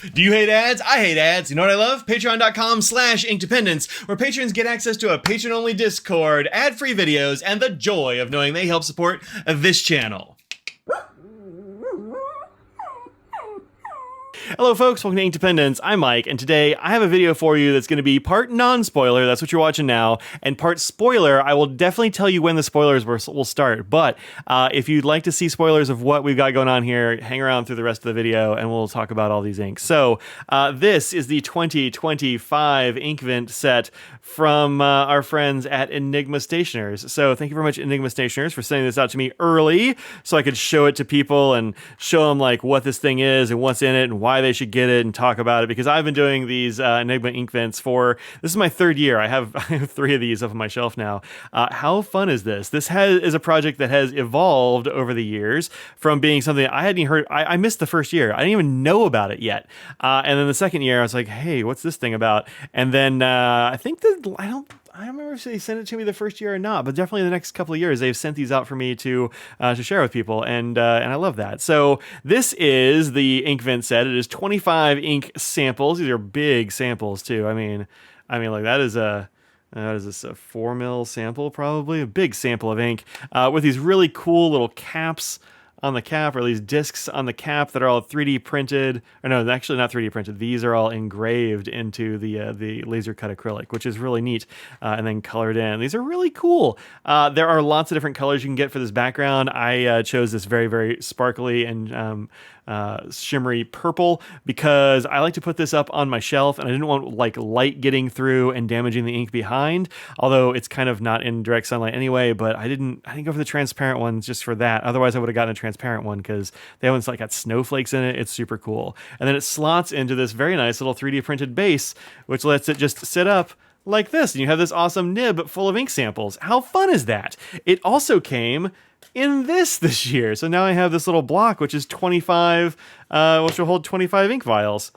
Do you hate ads? I hate ads. You know what I love? Patreon.com/inkdependence, where patrons get access to a patron-only Discord, ad-free videos, and the joy of knowing they help support this channel. Hello folks, welcome to Inkdependence. I'm Mike, and today I have a video for you that's going to be part non-spoiler, that's what you're watching now, and part spoiler. I will definitely tell you when the spoilers will start, but if you'd like to see spoilers of what we've got going on here, hang around through the rest of the video and we'll talk about all these inks. So this is the 2025 Inkvent set from our friends at Enigma Stationery. So thank you very much, Enigma Stationery, for sending this out to me early so I could show it to people and show them like what this thing is and what's in it and why they should get it and talk about it, because I've been doing these Enigma Inkvents for, this is my third year. I have 3 of these up on my shelf now. How fun is this? This is a project that has evolved over the years from being something I hadn't heard. I missed the first year. I didn't even know about it yet. And then the second year I was like, hey, what's this thing about? And then I think that I don't remember if they sent it to me the first year or not, but definitely the next couple of years they've sent these out for me to share with people, and I love that. So this is the Inkvent set. It is 25 ink samples. These are big samples too. I mean, like that is a. Is this a 4 mil sample? Probably a big sample of ink with these really cool little caps on the cap, or these discs on the cap that are all 3D printed. Or no, actually not 3D printed. These are all engraved into the laser cut acrylic, which is really neat, and then colored in. These are really cool. There are lots of different colors you can get for this background. I chose this very, very sparkly and shimmery purple because I like to put this up on my shelf, and I didn't want like light getting through and damaging the ink behind, although it's kind of not in direct sunlight anyway. But I didn't go for the transparent ones just for that. Otherwise I would have gotten a transparent one because they haven't like got snowflakes in it. It's super cool. And then it slots into this very nice little 3D printed base, which lets it just sit up like this, and you have this awesome nib full of ink samples. How fun is that? It also came in this year. So now I have this little block, which is 25, which will hold 25 ink vials.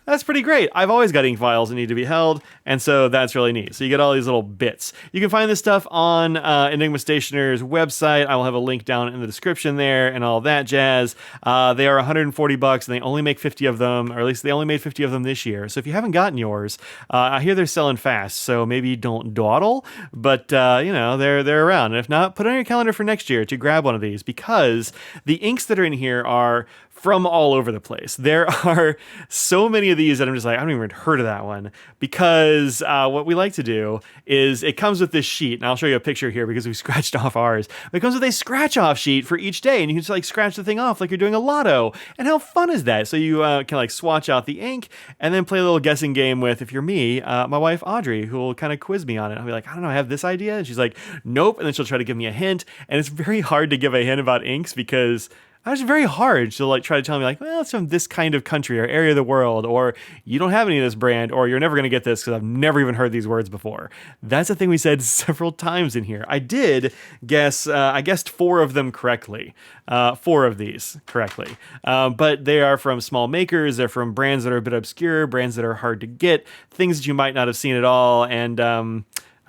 That's pretty great. I've always got ink vials that need to be held, and so that's really neat. So you get all these little bits. You can find this stuff on Enigma Stationery's website. I will have a link down in the description there and all that jazz. They are $140, and they only make 50 of them, or at least they only made 50 of them this year. So if you haven't gotten yours, I hear they're selling fast, so maybe don't dawdle, but you know, they're around. And if not, put it on your calendar for next year to grab one of these, because the inks that are in here are from all over the place. There are so many of these that I'm just like, I haven't even heard of that one, because what we like to do is it comes with this sheet, and I'll show you a picture here because we scratched off ours. But it comes with a scratch off sheet for each day, and you can just like scratch the thing off like you're doing a lotto. And how fun is that? So you can like swatch out the ink and then play a little guessing game with, if you're me, my wife Audrey, who will kind of quiz me on it. I'll be like, I don't know, I have this idea, and she's like, nope, and then she'll try to give me a hint. And it's very hard to give a hint about inks because it's very hard. She'll like try to tell me like, well, it's from this kind of country or area of the world, or you don't have any of this brand, or you're never going to get this because I've never even heard these words before. That's a thing we said several times in here. I did guess, I guessed 4 of them correctly. 4 of these correctly. But they are from small makers. They're from brands that are a bit obscure, brands that are hard to get, things that you might not have seen at all. And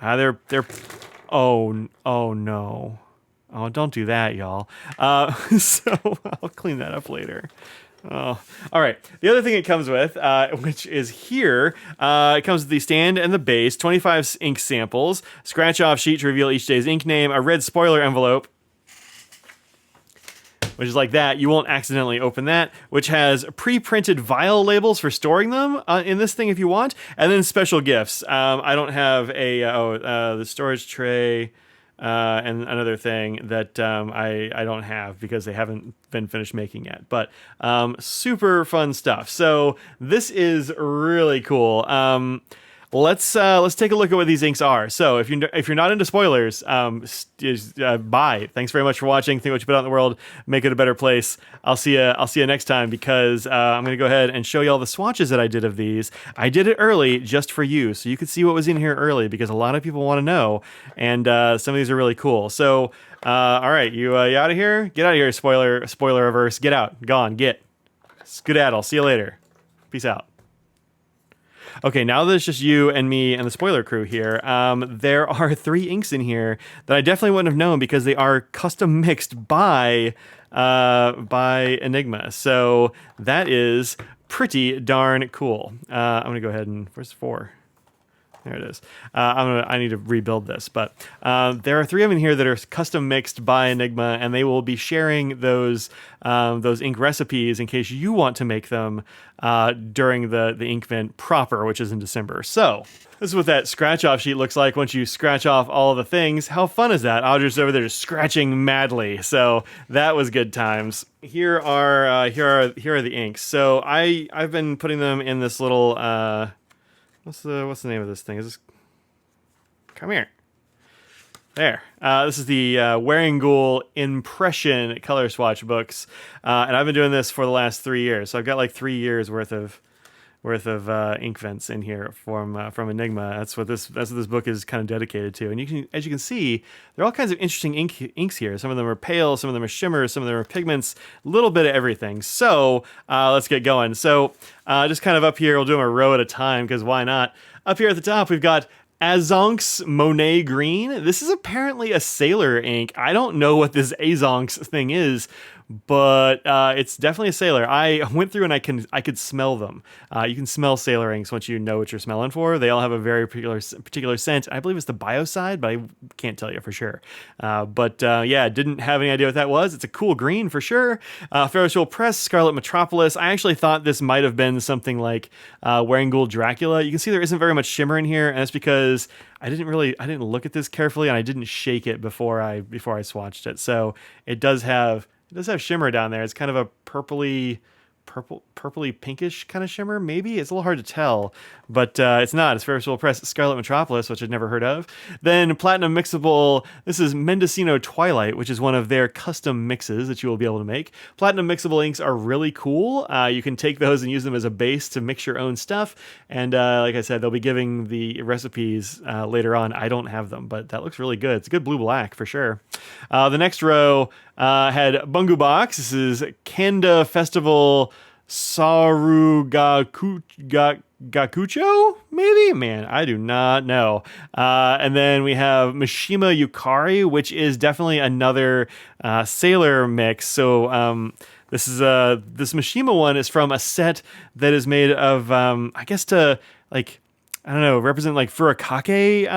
they're oh no. Oh, don't do that, y'all. So I'll clean that up later. Oh, all right. The other thing it comes with, which is here, it comes with the stand and the base, 25 ink samples, scratch-off sheet to reveal each day's ink name, a red spoiler envelope, which is like that. You won't accidentally open that, which has pre-printed vial labels for storing them in this thing if you want, and then special gifts. I don't have the storage tray, and another thing that I don't have because they haven't been finished making yet. But super fun stuff. So this is really cool. Let's take a look at what these inks are. So if you're not into spoilers, bye. Thanks very much for watching. Think what you put out in the world, make it a better place. I'll see you next time, because I'm gonna go ahead and show you all the swatches that I did of these. I did it early just for you, so you could see what was in here early, because a lot of people want to know, and some of these are really cool. So all right, you out of here? Get out of here, spoiler averse. Get out, gone, get. Skedaddle. See you later. Peace out. Okay, now that it's just you and me and the spoiler crew here, there are 3 inks in here that I definitely wouldn't have known because they are custom mixed by Enigma. So that is pretty darn cool. I'm gonna go ahead and where's 4? There it is. I need to rebuild this, but there are 3 of them in here that are custom mixed by Enigma, and they will be sharing those ink recipes in case you want to make them during the Inkvent proper, which is in December. So this is what that scratch-off sheet looks like once you scratch off all the things. How fun is that? Audrey's over there just scratching madly. So that was good times. Here are the inks. So I've been putting them in this little. What's the name of this thing? Is this? Come here. There. This is the Wearing Impression color swatch books, and I've been doing this for the last 3 years. So I've got like 3 years worth of Inkvents in here from Enigma. That's what this book is kind of dedicated to. And as you can see, there are all kinds of interesting inks here. Some of them are pale, some of them are shimmers, some of them are pigments, a little bit of everything. So let's get going. So just kind of up here, we'll do them a row at a time because why not? Up here at the top, we've got Azonx Monet Green. This is apparently a sailor ink. I don't know what this Azonx thing is, but it's definitely a sailor. I went through and I could smell them. You can smell sailor inks once you know what you're smelling for. They all have a very particular scent. I believe it's the biocide, but I can't tell you for sure. Yeah, didn't have any idea what that was. It's a cool green for sure. Ferris Wheel Press, Scarlet Metropolis. I actually thought this might have been something like Wearing Dracula. You can see there isn't very much shimmer in here, and that's because I didn't look at this carefully and I didn't shake it before I swatched it. So it does have shimmer down there. It's kind of a purpley pinkish kind of shimmer, maybe. It's a little hard to tell, but it's not. It's Ferris Wheel Press Scarlet Metropolis, which I'd never heard of. Then Platinum Mixable, this is Mendocino Twilight, which is one of their custom mixes that you will be able to make. Platinum Mixable inks are really cool. You can take those and use them as a base to mix your own stuff, and like I said, they'll be giving the recipes later on. I don't have them, but that looks really good. It's a good blue-black for sure. The next row had Bungu Box. This is Kanda Festival Gakucho, maybe? Man, I do not know. And then we have Mishima Yukari, which is definitely another sailor mix. So this Mishima one is from a set that is made of, I guess to, like, I don't know, represent like furikake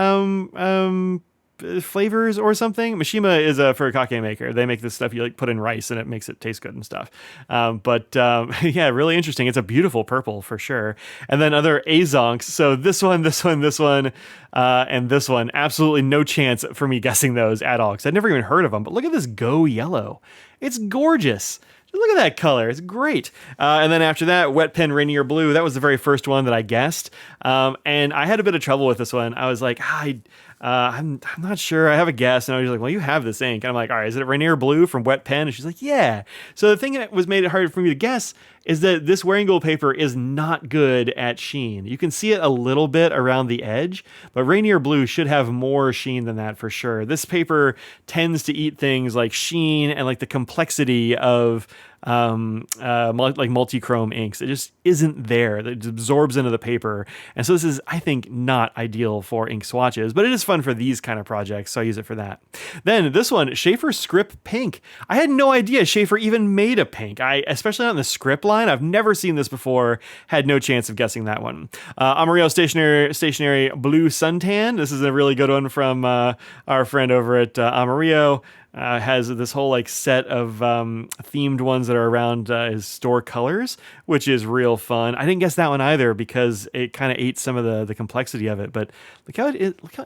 flavors or something. Mishima is a furikake maker. They make this stuff you like put in rice and it makes it taste good and stuff. Yeah, really interesting. It's a beautiful purple for sure. And then other Azonx. So this one, and this one. Absolutely no chance for me guessing those at all because I'd never even heard of them. But look at this Go Yellow. It's gorgeous. Look at that color. It's great. And then after that, Wet Pen Rainier Blue. That was the very first one that I guessed. And I had a bit of trouble with this one. I was like, I'm not sure. I have a guess. And I was like, well, you have this ink. And I'm like, all right, is it Rainier Blue from Wet Pen? And she's like, yeah. So the thing that made it hard for me to guess is that this Wearing Gold paper is not good at sheen. You can see it a little bit around the edge, but Rainier Blue should have more sheen than that for sure. This paper tends to eat things like sheen and like the complexity of like multi-chrome inks. It just isn't there. It absorbs into the paper. And so this is, I think, not ideal for ink swatches, but it is fun for these kind of projects, so I use it for that. Then this one, Schaefer Script Pink. I had no idea Schaefer even made a pink. Especially not in the script line. I've never seen this before. Had no chance of guessing that one. Amarillo Stationery Blue Suntan. This is a really good one from our friend over at Amarillo. Has this whole like set of themed ones that are around his store colors, which is real fun. I didn't guess that one either because it kind of ate some of the complexity of it. But look how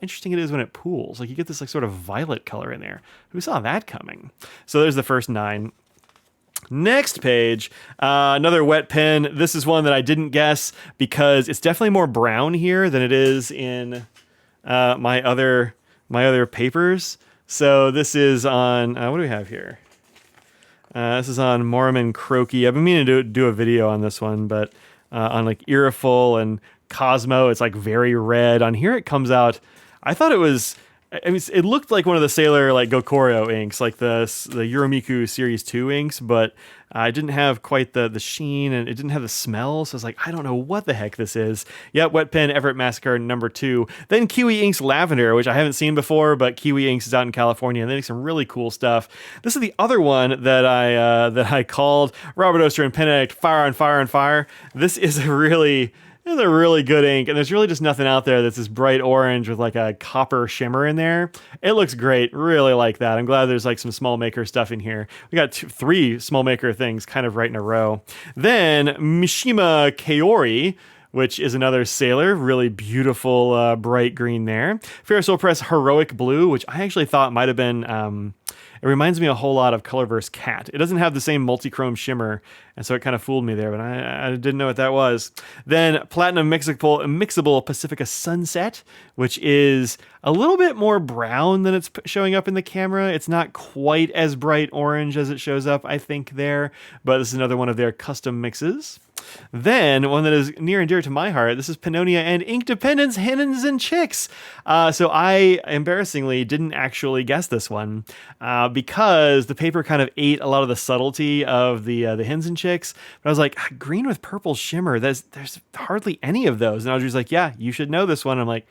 interesting it is when it pools. Like you get this like sort of violet color in there. Who saw that coming? So there's the first 9. Next page, another Wet Pen. This is one that I didn't guess because it's definitely more brown here than it is in my other papers. So this is on, what do we have here? This is on Mormon Croaky. I've been meaning to do a video on this one, but on like Iriful and Cosmo, it's like very red. On here it comes out, I thought it was, I mean, it looked like one of the Sailor like Gokurio inks, like the Yuromiku Series 2 inks, but It didn't have quite the sheen, and it didn't have the smell, so I was like, I don't know what the heck this is. Yep, Wet Pen Everett Massacre #2. Then Kiwi Ink's Lavender, which I haven't seen before, but Kiwi Inks is out in California, and they make some really cool stuff. This is the other one that I called Robert Oster and penaddict Fire on Fire on Fire. This is a really good ink, and there's really just nothing out there that's this bright orange with like a copper shimmer in there. It looks great. Really like that. I'm glad there's like some small maker stuff in here. We got three small maker things kind of right in a row. Then Mishima Kaori, which is another Sailor, really beautiful bright green there. Ferrosol Press Heroic Blue, which I actually thought might have been... it reminds me a whole lot of Colorverse Cat. It doesn't have the same multi-chrome shimmer, and so it kind of fooled me there, but I didn't know what that was. Then Platinum Mixable Pacifica Sunset, which is a little bit more brown than it's showing up in the camera. It's not quite as bright orange as it shows up, I think, there, but this is another one of their custom mixes. Then, one that is near and dear to my heart, this is Pannonia and Inkdependence Hens and Chicks. So I, embarrassingly, didn't actually guess this one because the paper kind of ate a lot of the subtlety of the Hens and Chicks. But I was like, green with purple shimmer, there's hardly any of those. And Audrey's like, yeah, you should know this one. I'm like,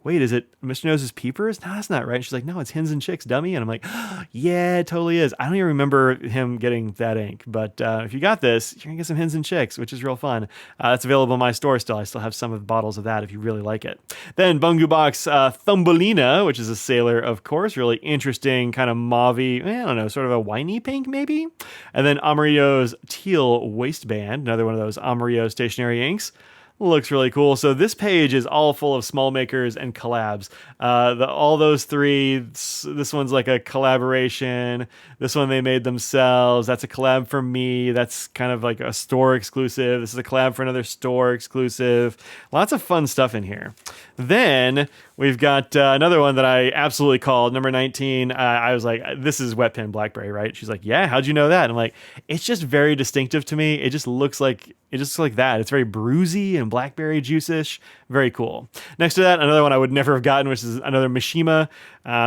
wait, is it Mr. Nose's Peepers? No, that's not right. And she's like, no, it's Hens and Chicks, dummy. And I'm like, yeah, it totally is. I don't even remember him getting that ink. But if you got this, you're going to get some Hens and Chicks, which is real fun. It's available in my store still. I still have some of the bottles of that if you really like it. Then Bungu Box Thumbelina, which is a Sailor, of course. Really interesting, kind of mauvey, I don't know, sort of a winey pink maybe. And then Amarillo's Teal Waistband, another one of those Amarillo stationery inks. Looks really cool. So this page is all full of small makers and collabs. All those three, this one's like a collaboration. This one they made themselves. That's a collab for me. That's kind of like a store exclusive. This is a collab for another store exclusive. Lots of fun stuff in here. Then we've got another one that I absolutely called, number 19. I was like, this is Wet Pen Blackberry, right? She's like, yeah, how'd you know that? And I'm like, it's just very distinctive to me. It just looks like that. It's very bruisey and blackberry juice-ish. Very cool. Next to that, another one I would never have gotten, which is another Mishima.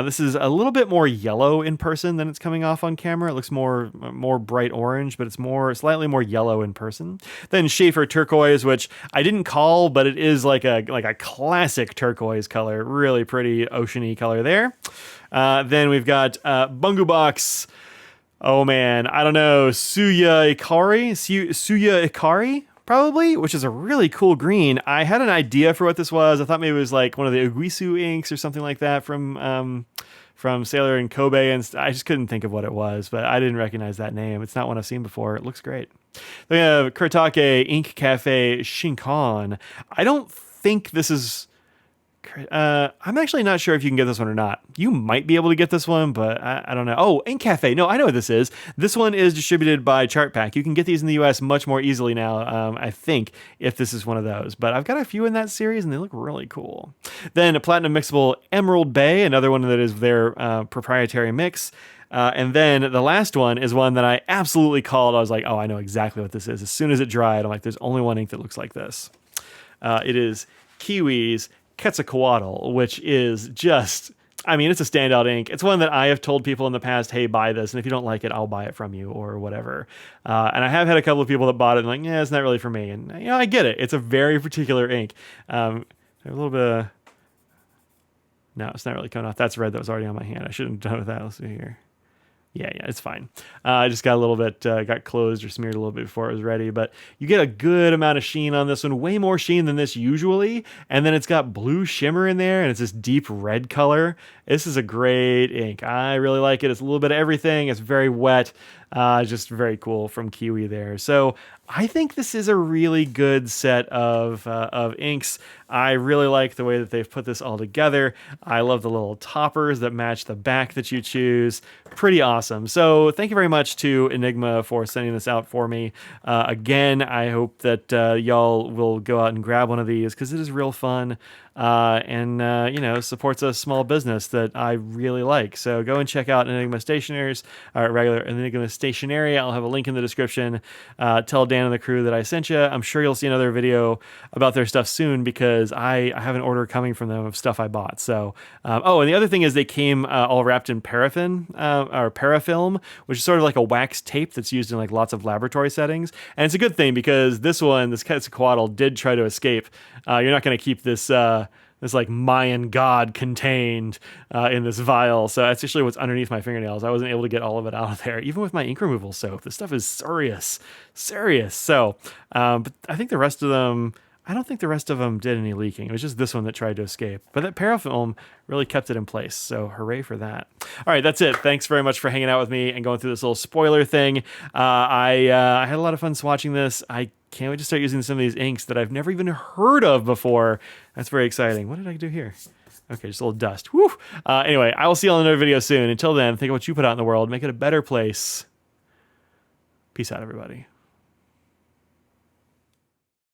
This is a little bit more yellow in person than it's coming off on camera. It looks more bright orange, but it's slightly more yellow in person. Then Schaefer Turquoise, which I didn't call, but it is like a classic turquoise color. Really pretty oceany color there. Then we've got Bungu Box. Oh man, I don't know, Suya Ikari, probably, which is a really cool green. I had an idea for what this was. I thought maybe it was like one of the Uguisu inks or something like that from Sailor and Kobe, and I just couldn't think of what it was, but I didn't recognize that name. It's not one I've seen before. It looks great. Then we have Kurtake Ink Cafe Shinkan. I don't think this is... I'm actually not sure if you can get this one or not. You might be able to get this one, but I don't know. Oh, Ink Cafe. No, I know what this is. This one is distributed by Chart Pack. You can get these in the US much more easily now, I think, if this is one of those. But I've got a few in that series, and they look really cool. Then a Platinum Mixable Emerald Bay, another one that is their proprietary mix. And then the last one is one that I absolutely called. I was like, oh, I know exactly what this is. As soon as it dried, I'm like, there's only one ink that looks like this. It is Kiwi's Quetzalcoatl, which is just, I mean, it's a standout ink. It's one that I have told people in the past, hey, buy this, and if you don't like it, I'll buy it from you or whatever. And I have had a couple of people that bought it and like, yeah, it's not really for me. And, you know, I get it. It's a very particular ink. A little bit of... No, it's not really coming off. That's red that was already on my hand. I shouldn't have done with that. Let's see here. Yeah, it's fine. I just got a little bit, got closed or smeared a little bit before it was ready, but you get a good amount of sheen on this one, way more sheen than this usually, and then it's got blue shimmer in there, and it's this deep red color. This is a great ink. I really like it. It's a little bit of everything. It's very wet. Just very cool from Kiwi there. So I think this is a really good set of inks. I really like the way that they've put this all together. I love the little toppers that match the back that you choose. Pretty awesome. So thank you very much to Enigma for sending this out for me. Again, I hope that y'all will go out and grab one of these because it is real fun. you know, supports a small business that I really like. So go and check out Enigma Stationery's, or regular Enigma Stationery. I'll have a link in the description. Tell Dan and the crew that I sent you. I'm sure you'll see another video about their stuff soon because I have an order coming from them of stuff I bought. So, oh, and the other thing is they came all wrapped in paraffin or parafilm, which is sort of like a wax tape that's used in like lots of laboratory settings. And it's a good thing because this Quetzalcoatl did try to escape. You're not going to keep this this like Mayan god contained in this vial. So that's actually what's underneath my fingernails. I wasn't able to get all of it out of there, even with my ink removal soap. This stuff is serious. So, but I think the rest of them, I don't think the rest of them did any leaking. It was just this one that tried to escape. But that parafilm really kept it in place. So hooray for that. All right, that's it. Thanks very much for hanging out with me and going through this little spoiler thing. I had a lot of fun swatching this. I can't wait to start using some of these inks that I've never even heard of before. That's very exciting. What did I do here? Okay, just a little dust. Woo! Anyway, I will see you on another video soon. Until then, think of what you put out in the world. Make it a better place. Peace out, everybody.